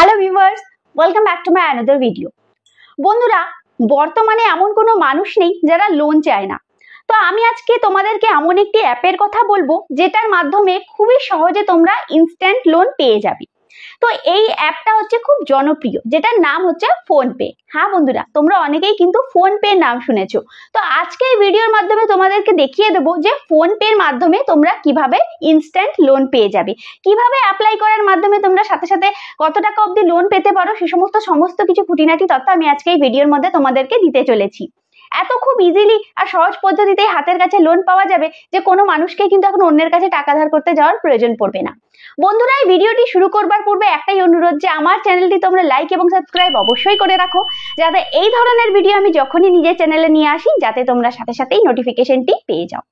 Hello viewers, welcome back to my another video. বন্ধুরা, বর্তমানে এমন কোনো মানুষ নেই যারা লোন চায় না। তো আমি আজকে তোমাদেরকে এমন একটি অ্যাপের কথা বলবো যেটার মাধ্যমে খুবই সহজে তোমরা ইনস্ট্যান্ট লোন পেয়ে যাবে। তো এই অ্যাপটা হচ্ছে খুব জনপ্রিয়, যেটার নাম হচ্ছে ফোনপে। হ্যাঁ বন্ধুরা, তোমরা অনেকেই কিন্তু ফোনপে নাম শুনেছো। তো আজকে এই ভিডিওর মাধ্যমে তোমাদেরকে দেখিয়ে দেবো যে ফোনপের মাধ্যমে তোমরা কিভাবে ইনস্ট্যান্ট লোন পেয়ে যাবে, কিভাবে অ্যাপ্লাই করার মাধ্যমে তোমরা সাথে সাথে কত টাকা অবধি লোন পেতে পারো, সে সমস্ত কিছু খুঁটিনাটি তথ্য আমি আজকে এই ভিডিওর মধ্যে তোমাদেরকে দিতে চলেছি। এত খুব ইজিলি আর সহজ পদ্ধতিতে হাতের কাছে লোন পাওয়া যাবে যে কোনো মানুষকে কিন্তু এখন অন্যের কাছে টাকা ধার করতে যাওয়ার প্রয়োজন পড়বে না। বন্ধুরা, এই ভিডিওটি শুরু করবার পূর্বে একটাই অনুরোধ যে আমার চ্যানেলটি তোমরা লাইক এবং সাবস্ক্রাইব অবশ্যই করে রাখো, যাতে এই ধরনের ভিডিও আমি যখনই নিজের চ্যানেলে নিয়ে আসি যাতে তোমরা সাথে সাথেই নোটিফিকেশনটি পেয়ে যাও।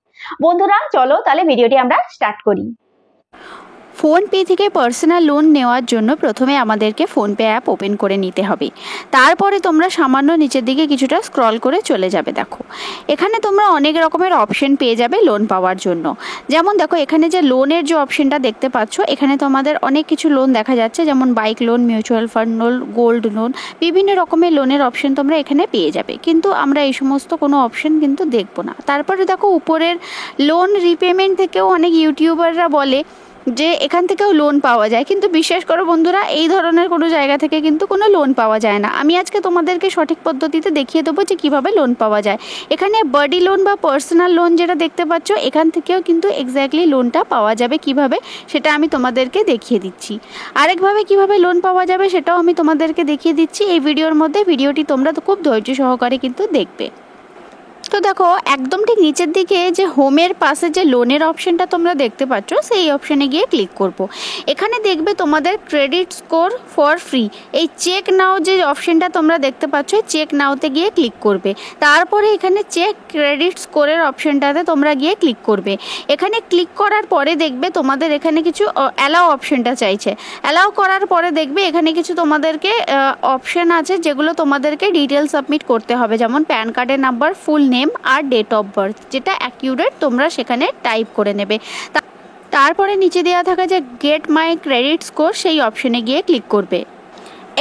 বন্ধুরা চলো তাহলে ভিডিওটি আমরা স্টার্ট করি। ফোনপে থেকে পার্সোনাল লোন নেওয়ার জন্য প্রথমে আমাদেরকে ফোনপে অ্যাপ ওপেন করে নিতে হবে। তারপরে তোমরা সামান্য নিচের দিকে কিছুটা স্ক্রল করে চলে যাবে। দেখো এখানে তোমরা অনেক রকমের অপশন পেয়ে যাবে লোন পাওয়ার জন্য। যেমন দেখো এখানে যে লোনের যে অপশনটা দেখতে পাচ্ছ, এখানে তোমাদের অনেক কিছু লোন দেখা যাচ্ছে, যেমন bike loan, mutual fund loan, gold loan, বিভিন্ন রকমের লোনের অপশন তোমরা এখানে পেয়ে যাবে। কিন্তু আমরা এই সমস্ত কোনো অপশন কিন্তু দেখবো না। তারপরে দেখো উপরের লোন রিপেমেন্ট থেকেও অনেক ইউটিউবাররা বলে যে এখান থেকেও লোন পাওয়া যায়, কিন্তু বিশ্বাস করো বন্ধুরা, এই ধরনের কোনো জায়গা থেকে কিন্তু কোনো লোন পাওয়া যায় না। আমি আজকে তোমাদেরকে সঠিক পদ্ধতিতে দেখিয়ে দেবো যে কিভাবে লোন পাওয়া যায়। এখানে বডি লোন বা পার্সোনাল লোন যেটা দেখতে পাচ্ছ, এখান থেকেও কিন্তু এক্স্যাক্টলি লোনটা পাওয়া যাবে। কিভাবে সেটা আমি তোমাদেরকে দেখিয়ে দিচ্ছি। আরেকভাবে কিভাবে লোন পাওয়া যাবে সেটাও আমি তোমাদেরকে দেখিয়ে দিচ্ছি এই ভিডিওর মধ্যে। ভিডিওটি তোমরা তো খুব ধৈর্য সহকারে কিন্তু দেখবে। তো দেখো একদম ঠিক নিচের দিকে যে হোমের পাশে যে লোনের অপশনটা তোমরা দেখতে পাচ্ছ, সেই অপশনে গিয়ে ক্লিক করব। এখানে দেখবে তোমাদের ক্রেডিট স্কোর ফর ফ্রি, এই চেক নাও যে অপশনটা তোমরা দেখতে পাচ্ছ, চেক নাওতে গিয়ে ক্লিক করবে। তারপরে এখানে চেক ক্রেডিট স্কোরের অপশনটাতে তোমরা গিয়ে ক্লিক করবে। এখানে ক্লিক করার পরে দেখবে তোমাদের এখানে কিছু অ্যালাও অপশনটা চাইছে। অ্যালাও করার পরে দেখবে এখানে কিছু তোমাদেরকে অপশন আছে যেগুলো তোমাদেরকে ডিটেল সাবমিট করতে হবে, যেমন প্যান কার্ডের নাম্বার, ফুল নেম আর ডেট অফ বার্থ, যেটা অ্যাকিউরেট তোমরা সেখানে টাইপ করে নেবে। তারপরে নিচে দেওয়া থাকা যে গেট মাই ক্রেডিট স্কোর, সেই অপশনে গিয়ে ক্লিক করবে।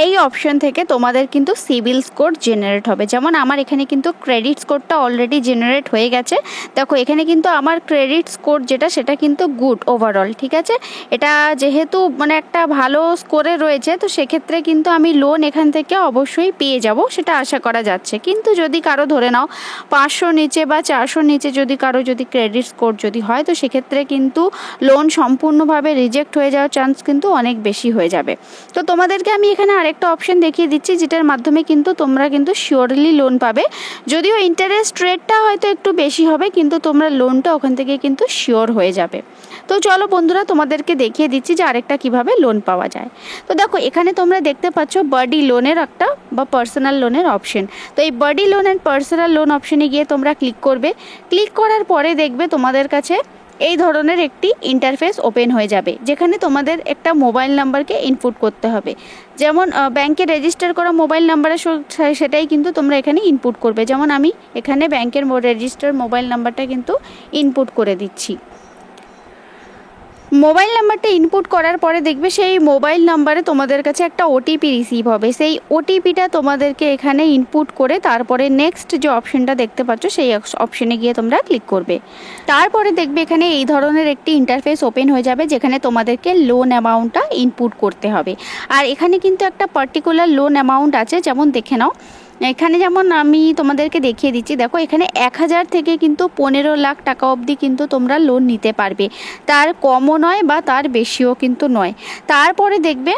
এই অপশন থেকে তোমাদের কিন্তু সিবিল স্কোর জেনারেট হবে। যেমন আমার এখানে কিন্তু ক্রেডিট স্কোরটা অলরেডি জেনারেট হয়ে গেছে। দেখো এখানে কিন্তু আমার ক্রেডিট স্কোর যেটা, সেটা কিন্তু গুড ওভারঅল, ঠিক আছে। এটা যেহেতু মানে একটা ভালো স্কোরে রয়েছে, তো সেক্ষেত্রে কিন্তু আমি লোন এখান থেকে অবশ্যই পেয়ে যাব, সেটা আশা করা যাচ্ছে। কিন্তু যদি কারো ধরে নাও 500 নিচে বা 400 নিচে যদি কারো যদি ক্রেডিট স্কোর যদি হয়, তো সেক্ষেত্রে কিন্তু লোন সম্পূর্ণভাবে রিজেক্ট হয়ে যাওয়ার চান্স কিন্তু অনেক বেশি হয়ে যাবে। তো তোমাদেরকে আমি এখানে আরেকটা অপশন দেখিয়ে দিচ্ছি, যেটার মাধ্যমে কিন্তু তোমরা কিন্তু শিওরলি লোন পাবে। যদিও ইন্টারেস্ট রেটটা হয়তো একটু বেশি হবে, কিন্তু তোমরা লোনটা ওখান থেকে কিন্তু শিওর হয়ে যাবে। তো চলো বন্ধুরা, তোমাদেরকে দেখিয়ে দিচ্ছি যে আরেকটা কিভাবে লোন পাওয়া যায়। তো দেখো এখানে তোমরা দেখতে পাচ্ছ বডি লোনের একটা বা পার্সোনাল লোনের অপশন। তো এই body loan and personal loan অপশনে গিয়ে তোমরা ক্লিক করবে। ক্লিক করার পরে দেখবে তোমাদের কাছে এই ধরনের একটি ইন্টারফেস ওপেন হয়ে যাবে, যেখানে তোমাদের একটা মোবাইল নাম্বারকে ইনপুট করতে হবে। যেমন ব্যাংকে রেজিস্টার করা মোবাইল নাম্বারের সেটাই কিন্তু তোমরা এখানে ইনপুট করবে। যেমন আমি এখানে ব্যাংকের রেজিস্টার মোবাইল নাম্বারটা কিন্তু ইনপুট করে দিচ্ছি। মোবাইল নাম্বারটা ইনপুট করার পরে দেখবে সেই মোবাইল নাম্বারে তোমাদের কাছে একটা ওটিপি রিসিভ হবে। সেই ওটিপিটা তোমাদেরকে এখানে ইনপুট করে তারপরে নেক্সট যে অপশনটা দেখতে পাচ্ছ, সেই অপশনে গিয়ে তোমরা ক্লিক করবে। তারপরে দেখবে এখানে এই ধরনের একটি ইন্টারফেস ওপেন হয়ে যাবে, যেখানে তোমাদেরকে লোন অ্যামাউন্টটা ইনপুট করতে হবে। আর এখানে কিন্তু একটা পার্টিকুলার লোন অ্যামাউন্ট আছে, যেমন দেখে নাও এখানে, যেমন আমি তোমাদেরকে দেখিয়ে দিচ্ছি। দেখো এখানে 1000 থেকে কিন্তু 15 লাখ টাকা অবধি কিন্তু তোমরা লোন নিতে পারবে, তার কমও নয় বা তার বেশিও কিন্তু নয়। তারপরে দেখবে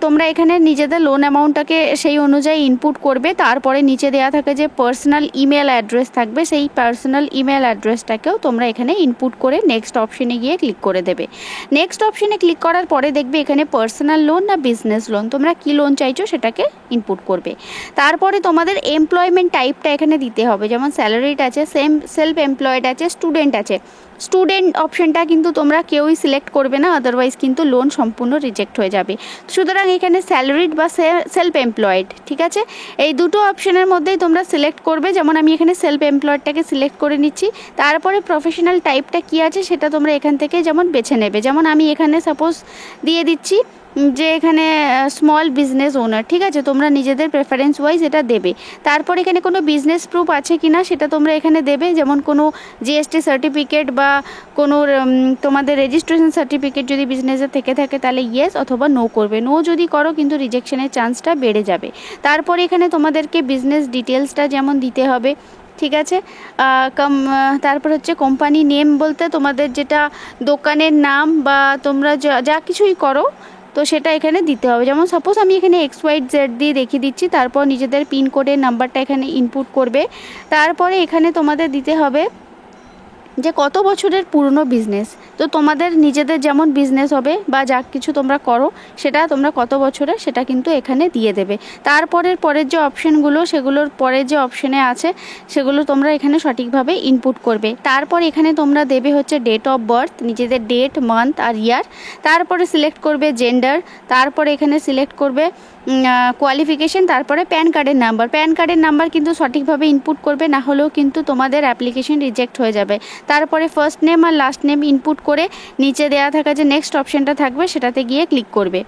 তোমরা এখানে নিজেদের লোন অ্যামাউন্টটাকে সেই অনুযায়ী ইনপুট করবে। তারপরে নিচে দেওয়া থাকে যে পার্সোনাল ইমেল অ্যাড্রেস থাকবে, সেই পার্সোনাল ইমেল অ্যাড্রেসটাকেও তোমরা এখানে ইনপুট করে নেক্সট অপশনে গিয়ে ক্লিক করে দেবে। নেক্সট অপশনে ক্লিক করার পরে দেখবে এখানে পার্সোনাল লোন না বিজনেস লোন, তোমরা কী লোন চাইছো সেটাকে ইনপুট করবে। তারপরে তোমাদের এমপ্লয়মেন্ট টাইপটা এখানে দিতে হবে, যেমন স্যালারিড আছে, সেলফ এমপ্লয়েড আছে, স্টুডেন্ট আছে। স্টুডেন্ট অপশনটা কিন্তু তোমরা কেউই সিলেক্ট করবে না, আদারওয়াইজ কিন্তু লোন সম্পূর্ণ রিজেক্ট হয়ে যাবে। সুতরাং এখানে স্যালারিড বা সেলফ এমপ্লয়েড, ঠিক আছে, এই দুটো অপশনের মধ্যেই তোমরা সিলেক্ট করবে। যেমন আমি এখানে সেলফ এমপ্লয়েডটাকে সিলেক্ট করে নিচ্ছি। তারপরে প্রফেশনাল টাইপটা কী আছে সেটা তোমরা এখান থেকে যেমন বেছে নেবে। যেমন আমি এখানে সাপোজ দিয়ে দিচ্ছি যে এখানে স্মল বিজনেস ওনার, ঠিক আছে, তোমরা নিজেদের প্রেফারেন্স ওয়াইজ এটা দেবে। তারপর এখানে কোনো বিজনেস প্রুফ আছে কি না সেটা তোমরা এখানে দেবে, যেমন কোনো জিএসটি সার্টিফিকেট বা কোনো তোমাদের রেজিস্ট্রেশন সার্টিফিকেট যদি বিজনেসের থেকে থাকে তাহলে ইয়েস অথবা নো করবে। নো যদি করো কিন্তু রিজেকশনের চান্সটা বেড়ে যাবে। তারপরে এখানে তোমাদেরকে বিজনেস ডিটেলসটা যেমন দিতে হবে, ঠিক আছে। তারপর হচ্ছে কোম্পানি নেম বলতে তোমাদের যেটা দোকানের নাম বা তোমরা যা কিছুই করো তো সেটা এখানে দিতে হবে। যেমন সাপোজ আমি এখানে XYZ দিয়ে দেখিয়ে দিচ্ছি, তারপর নিজেদের পিনকোডের নাম্বারটা এখানে ইনপুট করবে। তারপরে এখানে তোমাদের দিতে হবে যে কত বছরের পুরনো বিজনেস, তো তোমাদের নিজেদের যেমন বিজনেস হবে বা যা কিছু তোমরা করো সেটা তোমরা কত বছরের সেটা কিন্তু এখানে দিয়ে দেবে। পরের যে অপশানগুলো সেগুলোর পরের যে অপশানে আছে সেগুলো তোমরা এখানে সঠিকভাবে ইনপুট করবে। তারপর এখানে তোমরা দেবে হচ্ছে ডেট অফ বার্থ, নিজেদের ডেট, মান্থ আর ইয়ার। তারপরে সিলেক্ট করবে জেন্ডার, তারপরে এখানে সিলেক্ট করবে কোয়ালিফিকেশন, তারপরে প্যান কার্ডের নাম্বার কিন্তু সঠিকভাবে ইনপুট করবে, না হলেও কিন্তু তোমাদের অ্যাপ্লিকেশন রিজেক্ট হয়ে যাবে। তারপরে ফার্স্ট নেম আর লাস্ট নেম ইনপুট করে নিচে দেওয়া থাকা যে নেক্সট অপশানটা থাকবে সেটাতে গিয়ে ক্লিক করবে।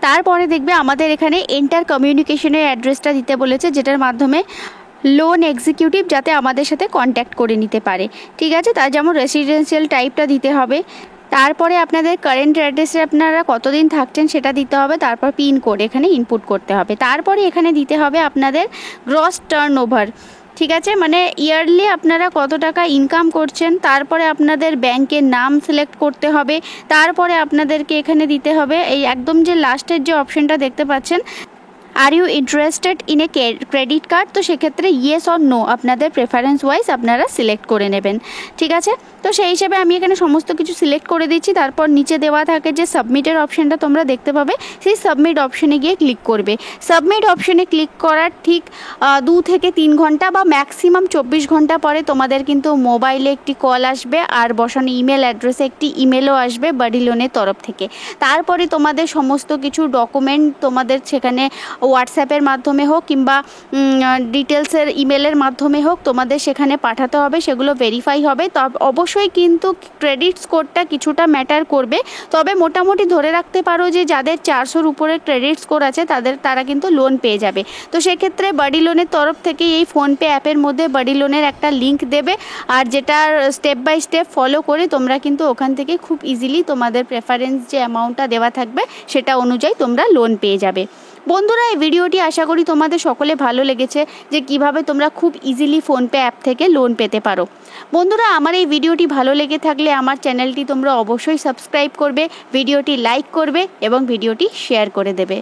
তারপরে দেখবে আমাদের এখানে এন্টার কমিউনিকেশনের অ্যাড্রেসটা দিতে বলেছে, যেটার মাধ্যমে লোন এক্সিকিউটিভ যাতে আমাদের সাথে কন্ট্যাক্ট করে নিতে পারে, ঠিক আছে। তার যেমন রেসিডেন্সিয়াল টাইপটা দিতে হবে, তারপরে আপনাদের কারেন্ট অ্যাড্রেসে আপনারা কতদিন থাকছেন সেটা দিতে হবে, তারপর পিন কোড এখানে ইনপুট করতে হবে। তারপরে এখানে দিতে হবে আপনাদের গ্রস টার্নওভার, ঠিক আছে, মানে ইয়ারলি আপনারা কত টাকা ইনকাম করছেন। তারপরে আপনাদের ব্যাংকের নাম সিলেক্ট করতে হবে। তারপরে আপনাদেরকে এখানে দিতে হবে এই একদম যে লাস্টের যে অপশানটা দেখতে পাচ্ছেন, are you interested in a credit card, তো সেক্ষেত্রে ইয়েস অর নো আপনাদের প্রেফারেন্স ওয়াইজ আপনারা সিলেক্ট করে নেবেন, ঠিক আছে। তো সেই হিসেবে আমি এখানে সমস্ত কিছু সিলেক্ট করে দিচ্ছি। তারপর নিচে দেওয়া থাকে যে সাবমিটের অপশানটা তোমরা দেখতে পাবে, সেই সাবমিট অপশানে গিয়ে ক্লিক করবে। সাবমিট অপশানে ক্লিক করার ঠিক 2 থেকে 3 ঘন্টা বা ম্যাক্সিমাম 24 ঘন্টা পরে তোমাদের কিন্তু মোবাইলে একটি কল আসবে আর বসানো ইমেল অ্যাড্রেসে একটি ইমেলও আসবে বাডি লোনের তরফ থেকে। তারপরে তোমাদের সমস্ত কিছু ডকুমেন্ট তোমাদের সেখানে হোয়াটসঅ্যাপের মাধ্যমে হোক কিংবা ডিটেলসের ইমেলের মাধ্যমে হোক তোমাদের সেখানে পাঠাতে হবে, সেগুলো ভেরিফাই হবে। তবে অবশ্যই কিন্তু ক্রেডিট স্কোরটা কিছুটা ম্যাটার করবে, তবে মোটামুটি ধরে রাখতে পারো যে যাদের 400-র উপরে ক্রেডিট স্কোর আছে তারা কিন্তু লোন পেয়ে যাবে। তো সেক্ষেত্রে বাডি লোনের তরফ থেকে এই ফোনপে অ্যাপের মধ্যে বাডি লোনের একটা লিঙ্ক দেবে, আর যেটার স্টেপ বাই স্টেপ ফলো করে তোমরা কিন্তু ওখান থেকে খুব ইজিলি তোমাদের প্রেফারেন্স যে অ্যামাউন্টটা দেওয়া থাকবে সেটা অনুযায়ী তোমরা লোন পেয়ে যাবে। বন্ধুরা, এই ভিডিওটি আশা করি তোমাদের সকলে ভালো লেগেছে যে কিভাবে তোমরা খুব ইজিলি ফোনপে অ্যাপ থেকে লোন পেতে পারো। বন্ধুরা, আমার এই ভিডিওটি ভালো লেগে থাকলে আমার চ্যানেলটি তোমরা অবশ্যই সাবস্ক্রাইব করবে, ভিডিওটি লাইক করবে এবং ভিডিওটি শেয়ার করে দেবে।